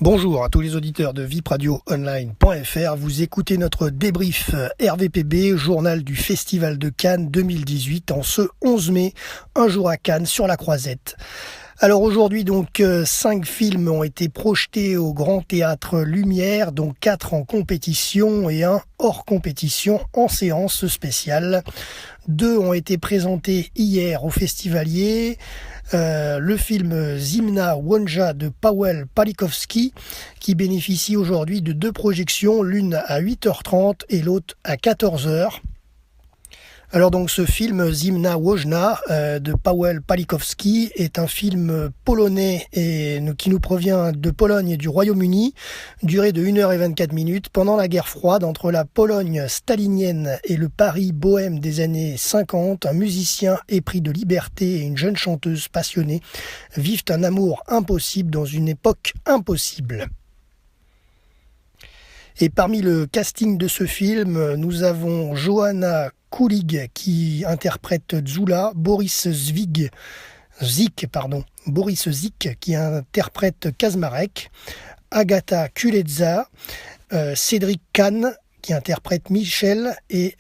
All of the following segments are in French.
Bonjour à tous les auditeurs de vipradioonline.fr. Vous écoutez notre débrief RVPB, journal du Festival de Cannes 2018, en ce 11 mai, un jour à Cannes sur la Croisette. Alors aujourd'hui, 5 films ont été projetés au Grand Théâtre Lumière, dont 4 en compétition et 1 hors compétition en séance spéciale. 2 ont été présentés hier au Festivalier. Le film Zimna Wonja de Paweł Palikowski, qui bénéficie aujourd'hui de 2 projections, l'une à 8h30 et l'autre à 14h. Alors donc ce film Zimna Wojna de Paweł Palikowski est un film polonais et qui nous provient de Pologne et du Royaume-Uni, durée de 1h24 pendant la guerre froide entre la Pologne stalinienne et le Paris bohème des années 50. Un musicien épris de liberté et une jeune chanteuse passionnée vivent un amour impossible dans une époque impossible. Et parmi le casting de ce film, nous avons Joanna Kulig qui interprète Zula, Boris Zik qui interprète Kazmarek, Agata Kuledza, Cédric Kahn qui interprète Michel et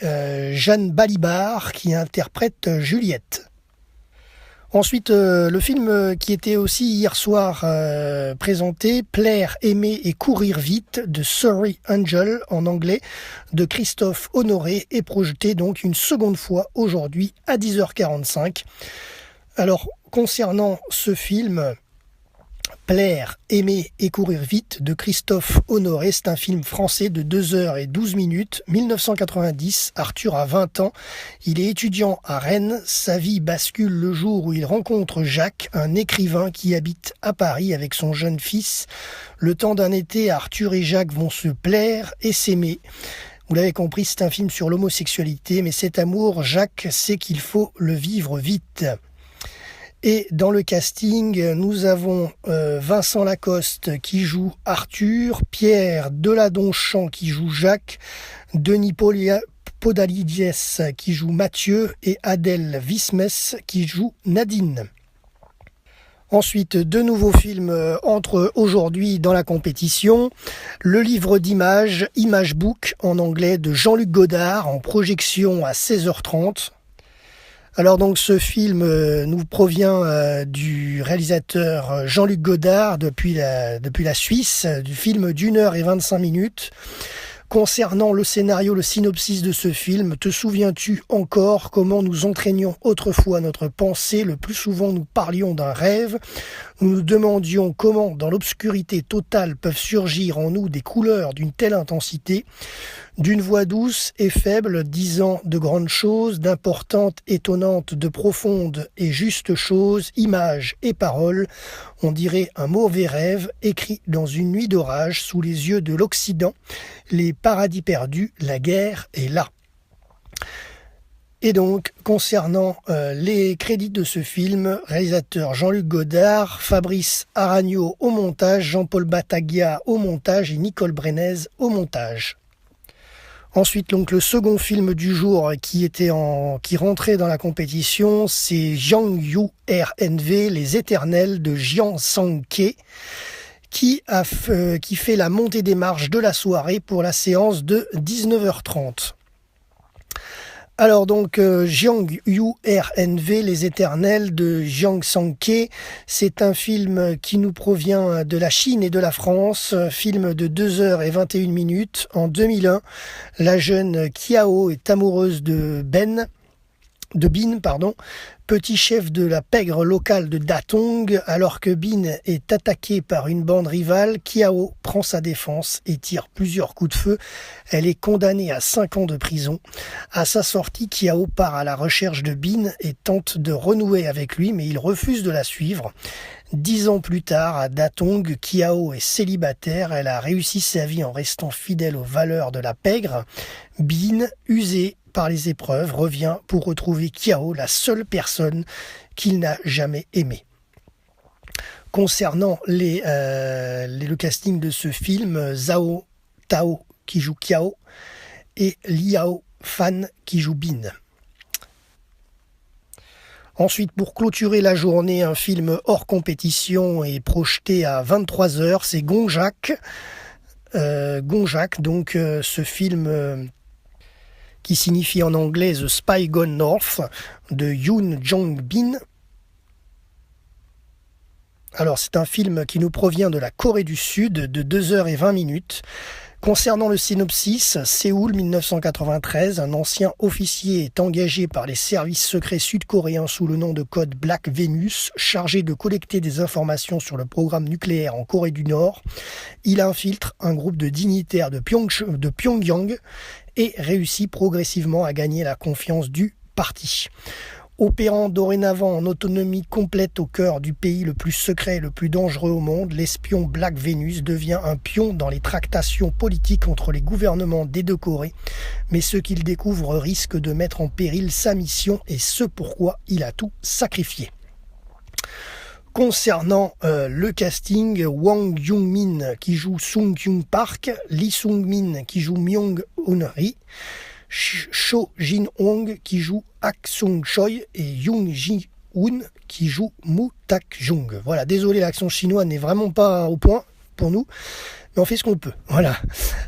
Jeanne Balibar qui interprète Juliette. Ensuite, le film qui était aussi hier soir présenté, Plaire, aimer et courir vite, de Sorry Angel en anglais, de Christophe Honoré, est projeté donc une seconde fois aujourd'hui à 10h45. Alors, concernant ce film, Plaire, aimer et courir vite de Christophe Honoré, c'est un film français de 2h12, 1990. Arthur a 20 ans, il est étudiant à Rennes, sa vie bascule le jour où il rencontre Jacques, un écrivain qui habite à Paris avec son jeune fils. Le temps d'un été, Arthur et Jacques vont se plaire et s'aimer. Vous l'avez compris, c'est un film sur l'homosexualité, mais cet amour, Jacques sait qu'il faut le vivre vite. Et dans le casting, nous avons Vincent Lacoste qui joue Arthur, Pierre Deladonchamp qui joue Jacques, Denis Podalides qui joue Mathieu et Adèle Wismès qui joue Nadine. Ensuite, 2 nouveaux films entrent aujourd'hui dans la compétition. Le livre d'images, Image Book en anglais, de Jean-Luc Godard, en projection à 16h30. Alors donc ce film nous provient du réalisateur Jean-Luc Godard depuis la Suisse, du film d'1h25. Concernant le scénario, le synopsis de ce film, te souviens-tu encore comment nous entraînions autrefois notre pensée? Le plus souvent nous parlions d'un rêve. Nous nous demandions comment, dans l'obscurité totale, peuvent surgir en nous des couleurs d'une telle intensité, d'une voix douce et faible, disant de grandes choses, d'importantes, étonnantes, de profondes et justes choses, images et paroles. On dirait un mauvais rêve écrit dans une nuit d'orage sous les yeux de l'Occident. Les paradis perdus, la guerre est là. Et donc, concernant les crédits de ce film, réalisateur Jean-Luc Godard, Fabrice Aragno au montage, Jean-Paul Battaglia au montage et Nicole Brenez au montage. Ensuite, donc, le second film du jour qui rentrait dans la compétition, c'est Jiang Yu RNV, Les Éternels de Jiang Sang-ke, qui fait la montée des marches de la soirée pour la séance de 19h30. Alors donc, Jiang Yu RNV, Les Éternels de Jiang Sang-ke, c'est un film qui nous provient de la Chine et de la France, film de 2h21 en 2001. La jeune Kiao est amoureuse de Bin, petit chef de la pègre locale de Datong. Alors que Bin est attaqué par une bande rivale, Kiao prend sa défense et tire plusieurs coups de feu. Elle est condamnée à 5 ans de prison. À sa sortie, Kiao part à la recherche de Bin et tente de renouer avec lui, mais il refuse de la suivre. 10 ans plus tard, à Datong, Kiao est célibataire. Elle a réussi sa vie en restant fidèle aux valeurs de la pègre. Bin, usé par les épreuves, revient pour retrouver Kiao, la seule personne qu'il n'a jamais aimée. Concernant le casting de ce film, Zhao Tao qui joue Kiao et Liao Fan qui joue Bin. Ensuite, pour clôturer la journée, un film hors compétition est projeté à 23h, c'est Gonjak. Donc ce film qui signifie en anglais The Spy Gone North de Yoon Jong-bin. Alors c'est un film qui nous provient de la Corée du Sud de 2h20. Concernant le synopsis, Séoul 1993, un ancien officier est engagé par les services secrets sud-coréens sous le nom de code Black Venus, chargé de collecter des informations sur le programme nucléaire en Corée du Nord. Il infiltre un groupe de dignitaires de Pyongyang et réussit progressivement à gagner la confiance du parti. Opérant dorénavant en autonomie complète au cœur du pays le plus secret et le plus dangereux au monde, l'espion Black Venus devient un pion dans les tractations politiques entre les gouvernements des deux Corées. Mais ce qu'il découvre risque de mettre en péril sa mission et ce pourquoi il a tout sacrifié. Concernant le casting, Wang Young-min qui joue Sung Kyung-park, Lee Sung-min qui joue Myung-eun-ri, Cho Jin-hong qui joue Ak Sung-choi et Yoon Ji-hoon qui joue Mu Tak-jung. Voilà, désolé, l'accent chinois n'est vraiment pas au point pour nous, mais on fait ce qu'on peut. Voilà.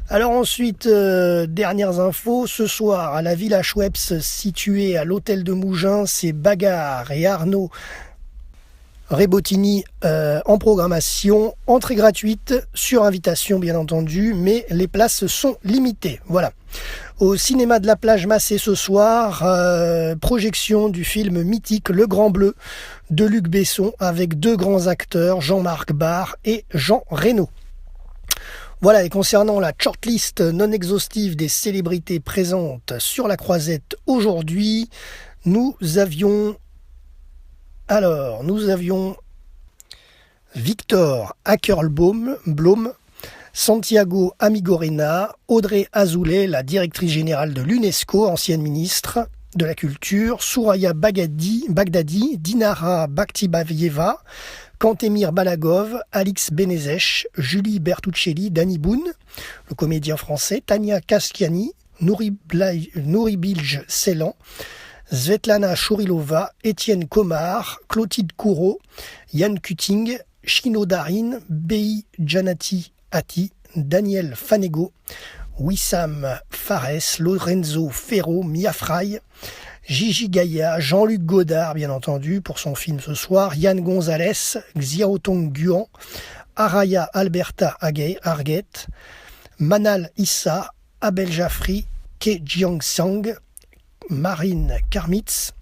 Alors ensuite, dernières infos, ce soir à la Villa Schweppes située à l'hôtel de Mougins, c'est Bagarre et Arnaud Rebottini en programmation, entrée gratuite, sur invitation bien entendu, mais les places sont limitées. Voilà. Au cinéma de la plage Massé ce soir, projection du film mythique Le Grand Bleu de Luc Besson avec deux grands acteurs, Jean-Marc Barr et Jean Reno. Voilà, et concernant la shortlist non exhaustive des célébrités présentes sur la Croisette aujourd'hui, nous avions Victor Åkerblom, Santiago Amigorena, Audrey Azoulay, la directrice générale de l'UNESCO, ancienne ministre de la Culture, Souraya Bagdadi, Dinara Bakhtibavieva, Kantemir Balagov, Alix Benezech, Julie Bertuccelli, Danny Boone, le comédien français, Tania Kaskiani, Nouri Bilge Ceylan, Svetlana Chourilova, Étienne Comard, Clotilde Courreau, Yann Cutting, Chino Darin, Bei Janati Ati, Daniel Fanego, Wissam Fares, Lorenzo Ferro, Mia Fry, Gigi Gaïa, Jean-Luc Godard bien entendu pour son film ce soir, Yann Gonzalez, Xiaotong Guan, Araya Alberta Arguet, Manal Issa, Abel Jaffri, Ke Jiang-sang, Marine Karmitz,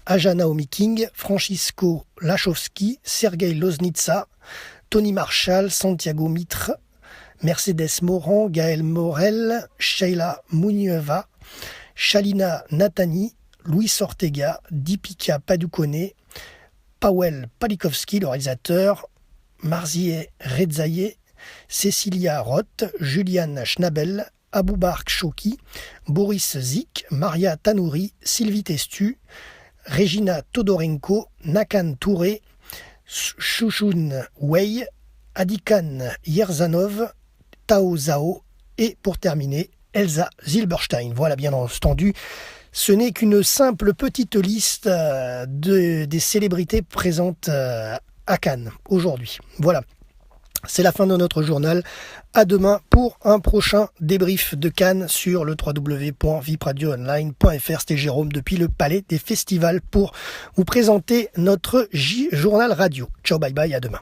Aja Naomi King, Francisco Lachowski, Sergei Loznitsa, Tony Marshall, Santiago Mitre, Mercedes Morand, Gaël Morel, Sheila Mounieva, Shalina Natani, Luis Ortega, Deepika Padukone, Pawel Palikovski, le réalisateur, Marzieh Redzaye, Cécilia Roth, Julian Schnabel, Aboubark Choki, Boris Zik, Maria Tanouri, Sylvie Testu, Regina Todorenko, Nakan Touré, Shushun Wei, Adikan Yerzanov, Tao Zhao et pour terminer, Elsa Zilberstein. Voilà, bien entendu, ce n'est qu'une simple petite liste des célébrités présentes à Cannes aujourd'hui. Voilà. C'est la fin de notre journal. À demain pour un prochain débrief de Cannes sur le www.vipradioonline.fr. C'était Jérôme depuis le Palais des Festivals pour vous présenter notre journal radio. Ciao, bye bye, à demain.